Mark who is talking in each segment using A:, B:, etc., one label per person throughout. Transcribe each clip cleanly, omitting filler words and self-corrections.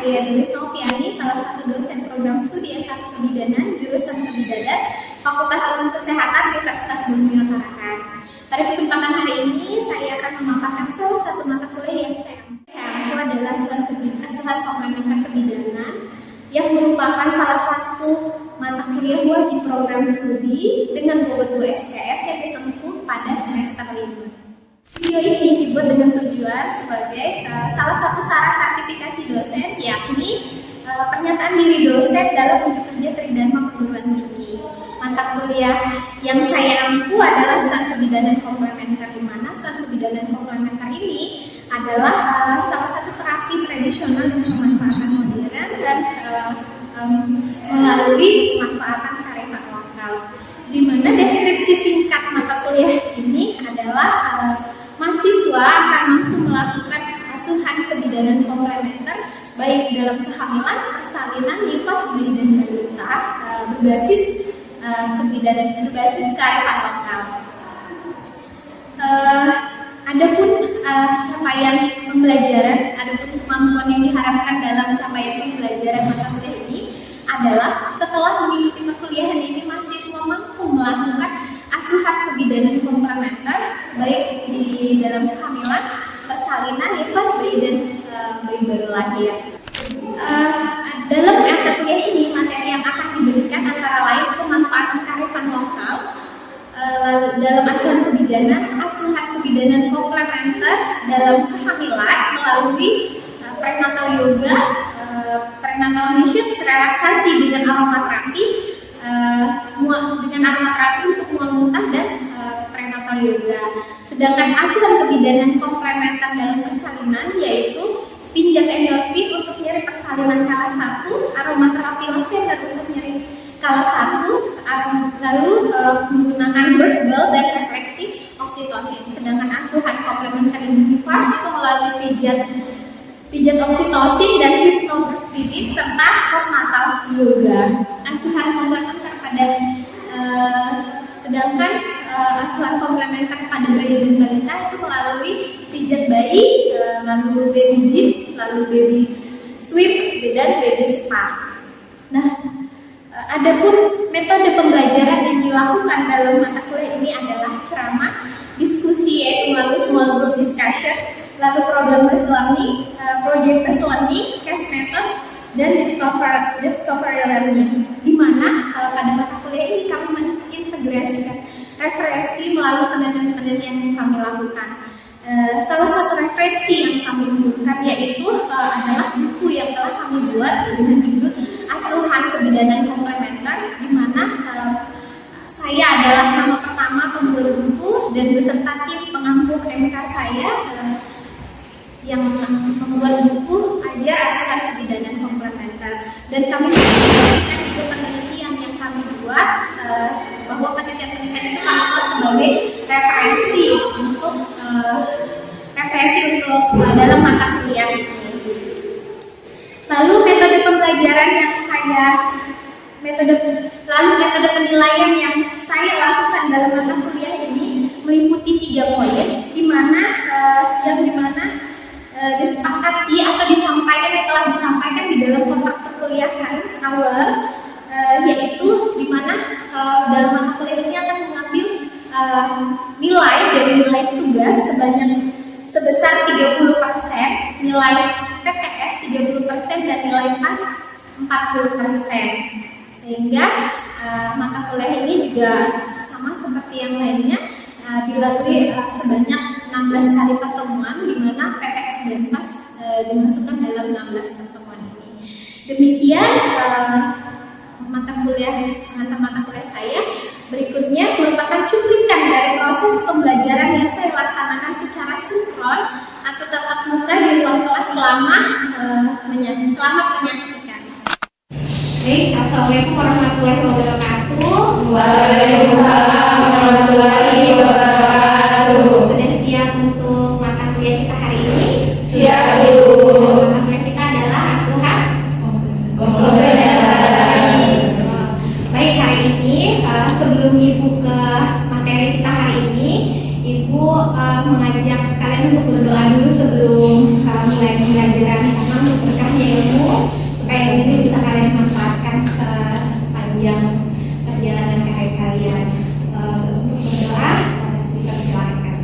A: saya Doris Noviani, salah satu dosen program studi S1 Kebidanan, jurusan Kebidanan, Fakultas Ilmu Kesehatan, Universitas Bumi Tarakan. Pada kesempatan hari ini, saya akan memaparkan salah satu mata kuliah yang saya ambil adalah asuhan komplementer kebidanan, yang merupakan salah satu mata kuliah wajib program studi dengan bobot 2 SKS yang ditempuh pada semester 5. Video ini dibuat dengan tujuan sebagai salah satu syarat sertifikasi dosen, yakni pernyataan diri dosen dalam uji kerja Tridharma Perguruan Tinggi. Mata kuliah yang saya ampu adalah asuhan kebidanan komplementer, di mana asuhan kebidanan komplementer ini adalah salah satu terapi tradisional dengan pemanfaatan modern dan melalui pemanfaatan kearifan lokal. Di mana deskripsi singkat mata kuliah ini adalah mahasiswa akan mampu melakukan asuhan kebidanan komplementer baik dalam kehamilan, persalinan, nifas, bayi dan balita berbasis kebidanan berbasis kearifan lokal. Adapun capaian pembelajaran, adapun kemampuan yang diharapkan dalam capaian pembelajaran mata kuliah ini adalah setelah mengikuti perkuliahan ini mahasiswa mampu melakukan asuhan kebidanan komplementer baik di dalam kehamilan, persalinan, nifas, bayi dan bayi baru lahir. Dalam mata kuliah ini materi yang akan diberikan antara lain pemanfaatan kearifan lokal dalam asuhan kebidanan komplementer dalam kehamilan melalui prenatal yoga, prenatal massage, relaksasi dengan aromaterapi untuk mual muntah dan prenatal yoga. Sedangkan asuhan kebidanan komplementer dalam persalinan yaitu pijat endorfin untuk nyeri persalinan kala 1, aromaterapi lavender untuk nyeri kala 1, lalu menggunakan birth ball dan refleksi oksitosin. Sedangkan asuhan komplementer nifas itu melalui pijat oksitosin dan hipnobreastfeeding serta postnatal yoga. Asuhan komplementer sedangkan asuhan komplementer pada bayi dan balita itu melalui pijat bayi, lalu baby gym, lalu baby sweep dan baby spa. Nah, adapun metode pembelajaran yang dilakukan dalam mata kuliah ini adalah ceramah, diskusi yaitu melalui small group discussion, lalu problem based learning, project based learning, case method, dan discovery learning. Di mana pada mata kuliah ini kami mengintegrasikan referensi melalui penelitian-penelitian yang kami lakukan. Salah satu referensi yang kami gunakan yaitu adalah buku yang telah kami buat dengan judul Asuhan Kebidanan Komplementer, di mana saya adalah nama pertama pembuat buku dan beserta tim pengampu MK saya yang membuat buku Ajar Asuhan Kebidanan Komplementer, dan kami memberikan juga penelitian yang kami buat bahwa penelitian-penelitian itu kami buat sebagai referensi untuk dalam mata kuliah ini. Lalu metode pembelajaran yang metode penilaian yang saya lakukan dalam mata kuliah ini meliputi 3 poin, di mana disepakati atau telah disampaikan di dalam kontrak perkuliahan awal, yaitu di mana dalam mata kuliah ini akan mengambil nilai dari nilai tugas sebesar 30%, nilai PTS 30% dan nilai PAS 40%. Sehingga mata kuliah ini juga sama seperti yang lainnya dilalui sebanyak 16 kali pertemuan, di mana PTS dan PAS dimasukkan dalam 16 pertemuan ini. Demikian mata kuliah saya. Berikutnya merupakan cuplikan dari proses pembelajaran yang saya laksanakan secara sinkron atau tatap muka di ruang kelas selamat menyaksikan. Baik, assalamualaikum warahmatullahi wabarakatuh.
B: Waalaikumsalam warahmatullahi wabarakatuh.
A: Sudah siap untuk mata kuliah kita hari ini?
B: Siap, Ibu.
A: Mata kuliah kita adalah asuhan
B: komplementer.
A: Baik, hari ini sebelum Ibu ke materi kita hari ini, Ibu mengajak kalian untuk berdoa dulu sebelum mulai pembelajaran. Mohon berkahnya ilmu, supaya ilmu ini bisa kalian manfaatkan sepanjang perjalanan karir kalian. Untuk berdoa, dipersilakan.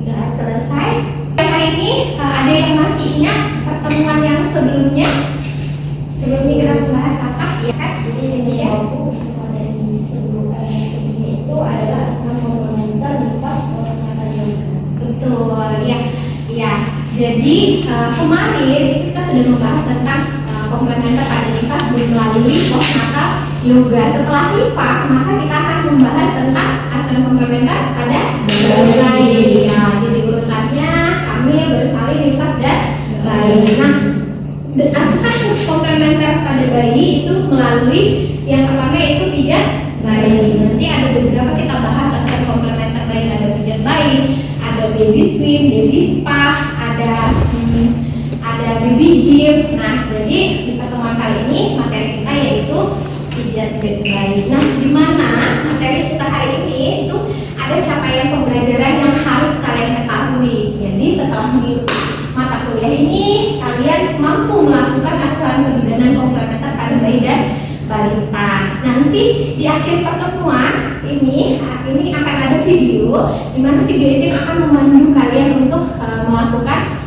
A: Doa selesai. Hari ini ada yang masih ingat pertemuan yang sebelumnya? Sebelumnya kita membahas apa? Ya kan?
B: Jadi yang dari sebelumnya itu adalah asuhan komplementer nifas plus mata yoga.
A: Betul, ya. Ya. Jadi kemarin kita sudah membahas tentang komplementer pada nifas melalui postnatal yoga. Setelah nifas, maka kita akan membahas tentang asuhan komplementer pada bayi. Ya, jadi urutannya hamil, bersalin, nifas, dan bayi. Nah, asuhan komplementer pada bayi itu melalui yang pertama yaitu pijat bayi. Nanti ada beberapa kita bahas asuhan komplementer bayi, ada pijat bayi, ada baby swim, baby spa, ada baby gym. Nah, jadi di pertemuan kali ini materi kita yaitu pijat bayi. Nah, di mana materi kita hari ini itu ada capaian pembelajaran yang harus kalian ketahui. Jadi setelah mengikuti mata kuliah ini, kalian mampu melakukan asuhan kebidanan komplementer pada bayi dan balita. Nanti di akhir pertemuan ini akan ada video, di mana video itu akan memandu kalian untuk melakukan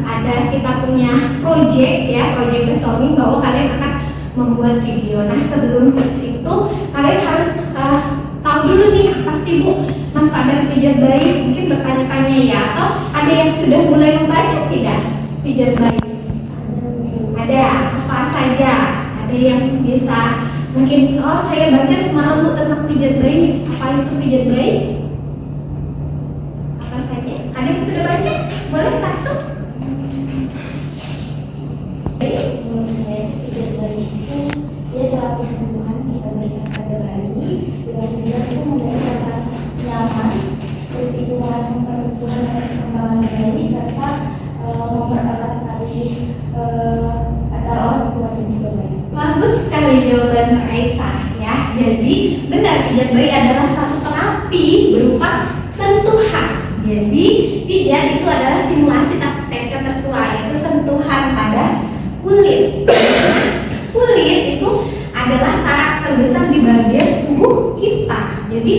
A: ada kita punya project ya, project brainstorming bahwa kalian akan membuat video. Nah, sebelum itu kalian harus tahu dulu nih apa sih Bu manfaat dari pijat bayi. Mungkin bertanya-tanya ya, atau ada yang sudah mulai membaca tidak pijat bayi? Ada apa saja? Ada yang bisa mungkin, oh saya baca semalam Bu tentang pijat bayi. Apa itu pijat bayi? Apa saja? Ada yang sudah baca? Boleh satu?
B: Menurut saya pijat bayi itu dia terapi sentuhan kita berikan pada bayi dengan tujuan itu memberikan rasa nyaman, terus itu merangsang pertumbuhan dan perkembangan bayi serta mempererat tali antara orang tua dan juga bayi.
A: Bagus sekali jawaban Raisa ya. Jadi benar pijat bayi adalah satu terapi berupa sentuhan. Jadi pijat itu adalah stimulasi teknik tertua, yaitu sentuhan pada kulit. Kulit itu adalah saraf terbesar di bagian tubuh kita. Jadi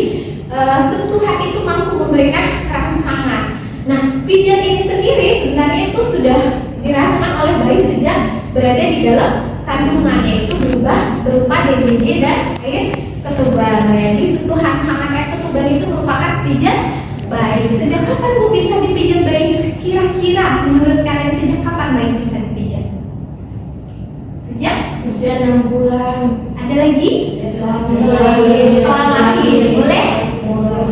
A: sentuhan itu mampu memberikan rangsangan. Nah, pijat ini sendiri sebenarnya itu sudah dirasakan oleh bayi sejak berada di dalam kandungan, yaitu berupa DBJ dan air ketuban. Jadi sentuhan hangat air ketuban itu merupakan pijat bayi. Sejak kapan Bu bisa dipijat bayi? Kira-kira menurut kalian sejak kapan bayi bisa dipijat? Sejak
B: Usia 6 bulan.
A: ada lagi? Setelah lahir boleh?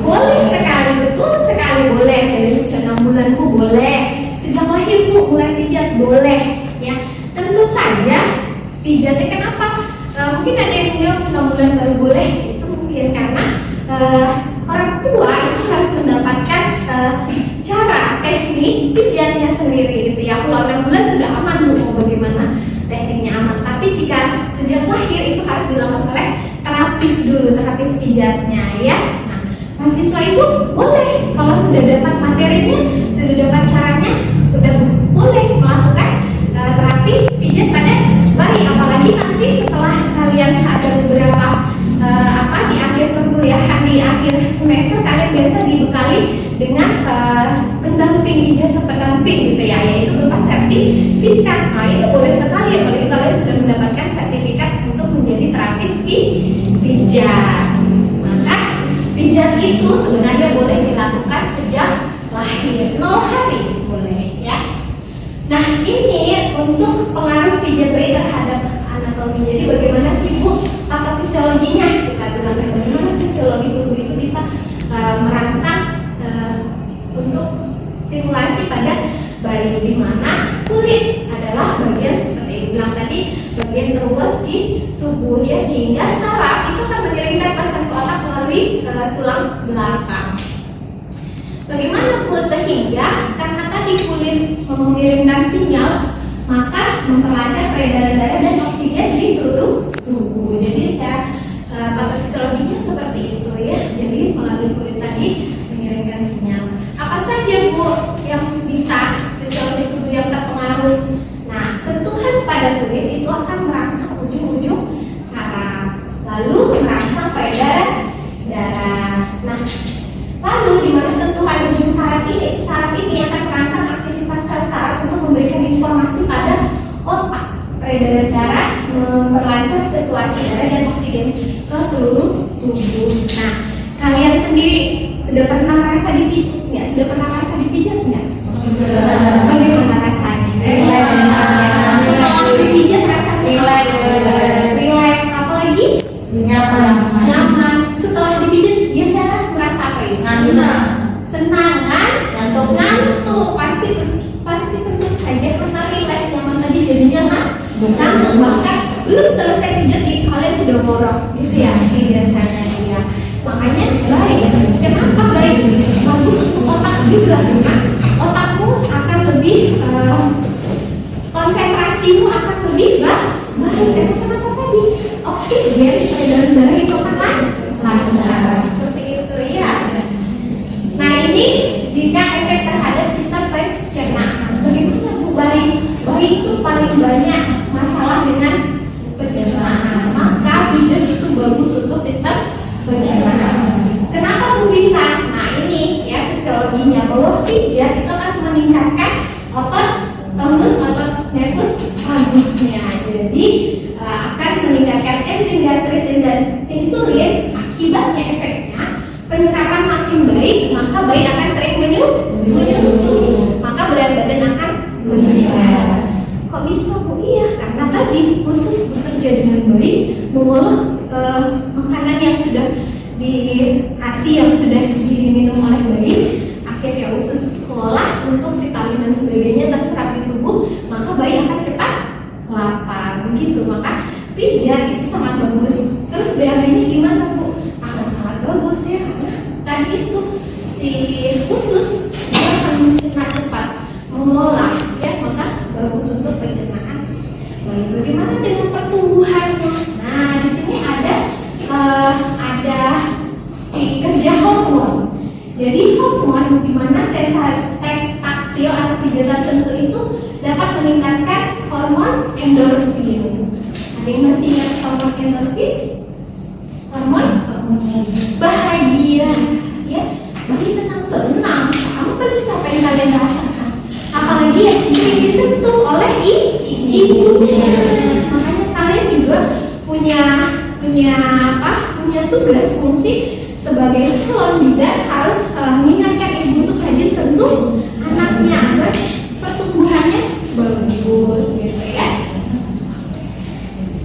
A: Boleh sekali, betul sekali boleh. Dari usia 6 bulan Bu boleh. Sejak lahir Bu mulai pijat boleh. Ya, tentu saja pijatnya kenapa? Mungkin ada yang bilang 6 bulan baru boleh. Itu mungkin karena orang tua itu harus mendapatkan cara teknik pijatnya sendiri gitu ya. Kalau 6 bulan sudah aman Bu, mau bagaimana tekniknya aman. Tapi jika sejak lahir itu harus dilakukan oleh terapis dulu, terapis pijatnya ya. Nah, mahasiswa itu boleh kalau sudah dapat materinya, sudah dapat caranya, sudah boleh melakukan terapi pijat pada bayi. Apalagi nanti setelah kalian ada beberapa di akhir perkuliahan, di akhir semester kalian biasa dibekali dengan pendamping, ijazah pendamping gitu ya, yaitu berupa sertifikat. Nah, itu boleh sekali apalagi kalian sudah mendapatkan sertifikat untuk menjadi terapis pijat. Maka pijat itu sebenarnya boleh dilakukan sejak lahir, 0 hari boleh ya. Nah, ini untuk pengaruh pijat bayi terhadap anatomi. Jadi bagaimana sih Bu patofisiologinya? Kita gunakan bagaimana fisiologi tubuh itu bisa merangsang untuk stimulasi pada bayi, di mana kulit adalah bagian seperti yang bilang tadi, bagian terluas di tubuh ya, sehingga saraf itu akan mengirimkan pesan ke otak melalui tulang belakang. Bagaimana Bu? Sehingga karena tadi kulit mengirimkan sinyal, maka memperlancar peredaran darah dan oksigen di seluruh tubuh. Jadi secara patofisiologinya seperti itu ya. Jadi melalui kulit tadi mengirimkan sinyal. Apa saja Bu yang bisa memperlancar sirkulasi darah dan oksigen ke seluruh tubuh. Nah, kalian sendiri sudah pernah merasa dipijat nggak? Sudah pernah merasa dipijat nggak? Bagaimana rasanya? Setelah dipijat rasanya relax, apa lagi? Nyaman. Setelah dipijat biasanya merasa apa itu? Senang kan? Ngantuk. Pasti tentu saja karena relax, nyaman tadi jadinya ngantuk. Bahkan belum selesai pijat kalian sudah ngorok gitu ya? Biasanya ya. Makanya baik. Kenapa baik? Bagus untuk otak juga. Otakmu akan lebih konsentrasimu akan lebih baik. Kenapa tadi? Oksigen peredaran darah itu akan lancar. Seperti itu ya. Nah, ini jika efek terhadap sistem pencernaan. Bagaimana Bu Bayi? Bayi itu paling banyak masalah dengan pencernaan. Maka pijat itu bagus untuk sistem pencernaan. Kenapa Bu bisa? Nah, ini ya fisiologinya bahwa pijat itu akan meningkatkan otot tonus otot nervus vagusnya. Jadi akan meningkatkan enzim gastrin dan insulin. Akibatnya efeknya penyerapan makin baik, maka bayi akan sering menyusui, maka berat badan akan meningkat. Kok bisa Bu? Iya, karena tadi khusus bekerja dengan baik, mengolah makanan yang sudah dikasih, yang sudah diminum oleh bayi, akhirnya usus mengolah untuk vitamin dan sebagainya terserap di tubuh, maka bayi akan cepat lapar. Begitu, maka pijat itu sangat bagus. Terus BAB-nya gimana Bu? Akan sangat bagus ya, karena tadi itu si usus dia akan mencerna cepat, mengolah ya, maka bagus untuk pencernaan. Baik, bagaimana dengan pertumbuhannya? Nah, di sini ada si kerja hormon. Jadi hormon di mana sensasi taktil atau pijatan sentuh itu dapat meningkatkan hormon endorfin. Ada yang masih ingat hormon endorfin? Hormon bahagia, ya. Bayi senang-senang, sama persis apa yang kalian rasakan. Apalagi yang disentuh oleh ibunya. Makanya kalian juga punya tugas fungsi sebagai calon bidan harus mengingatkan ibu untuk rajin sentuh anaknya agar pertumbuhannya bagus gitu ya.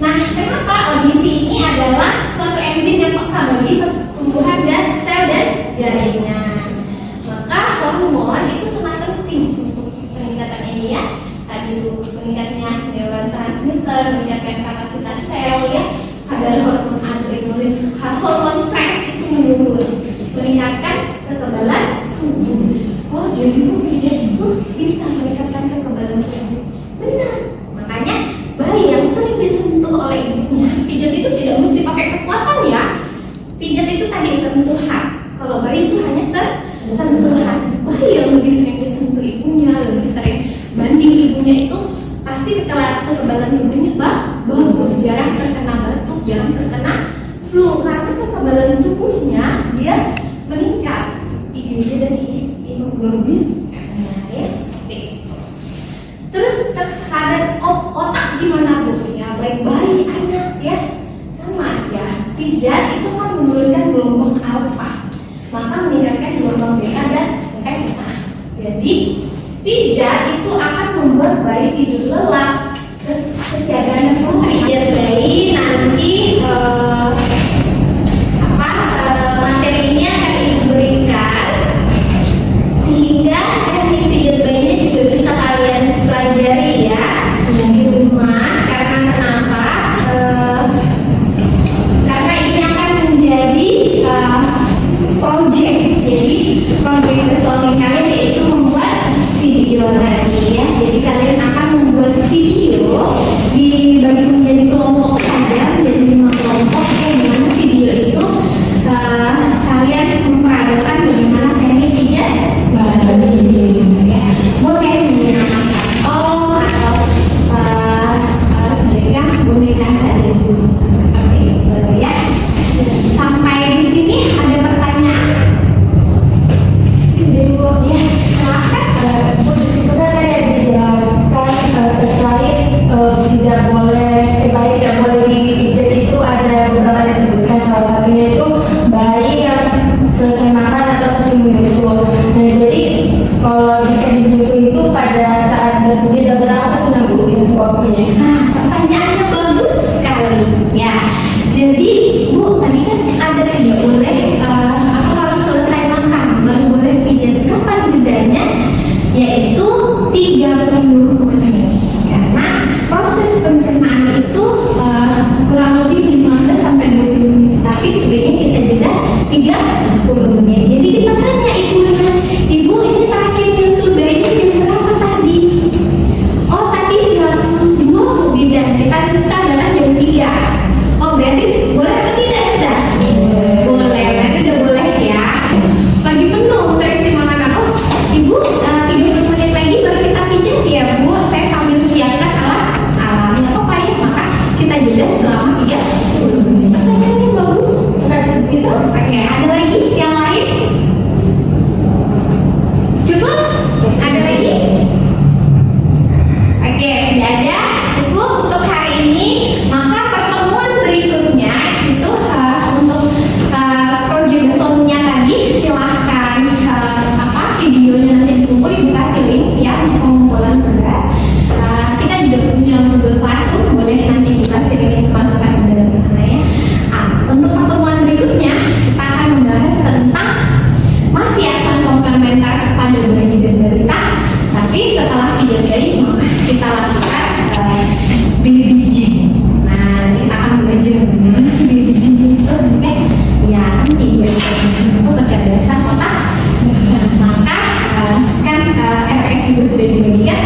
A: Nah, kenapa audisi ini adalah suatu enzim yang peka bagi pertumbuhan dan sel dan jaringan. Maka hormon itu sangat penting untuk peningkatan ini ya. Tadi itu meningkatnya neurotransmitter, meningkatkan kapasitas sel ya. Kadar hormon adrenalin, hormon stres itu menurun, meningkatkan kekebalan tubuh. Oh, jadi Bu, pijat itu bisa meningkatkan kekebalan tubuh. Benar. Makanya bayi yang sering disentuh oleh ibunya, pijat itu tidak mesti pakai kekuatan ya. Pijat itu tadi sentuhan. Kalau bayi itu hanya sentuhan. Bayi yang lebih sering disentuh ibunya, lebih sering banding ibunya itu pasti kekebalan tubuhnya bagus. berjaga selama 30 menit. Pertanyaannya bagus. Itu. Oke, ada lagi yang lain? Cukup? Ada lagi? Oke, tidak ada. Cukup untuk hari ini. Maka pertemuan berikutnya itu untuk proyek besoknya tadi silahkan videonya nanti ditunggu, dibuka link ya untuk pengumpulan tugas. Kita juga punya Google Classroom, boleh nanti buka link masukkan ke dalam sana ya. Untuk pertemuan berikutnya kita akan membahas tentang masih asuhan komplementer kepada bayi dan balita, tapi setelah 3 bayi maka kita lakukan baby gym. Nah, kita akan belajar bagaimana sih baby gym itu, oke? Ya, nanti itu kecerdasan otak. Maka kan RS juga sudah dibagikan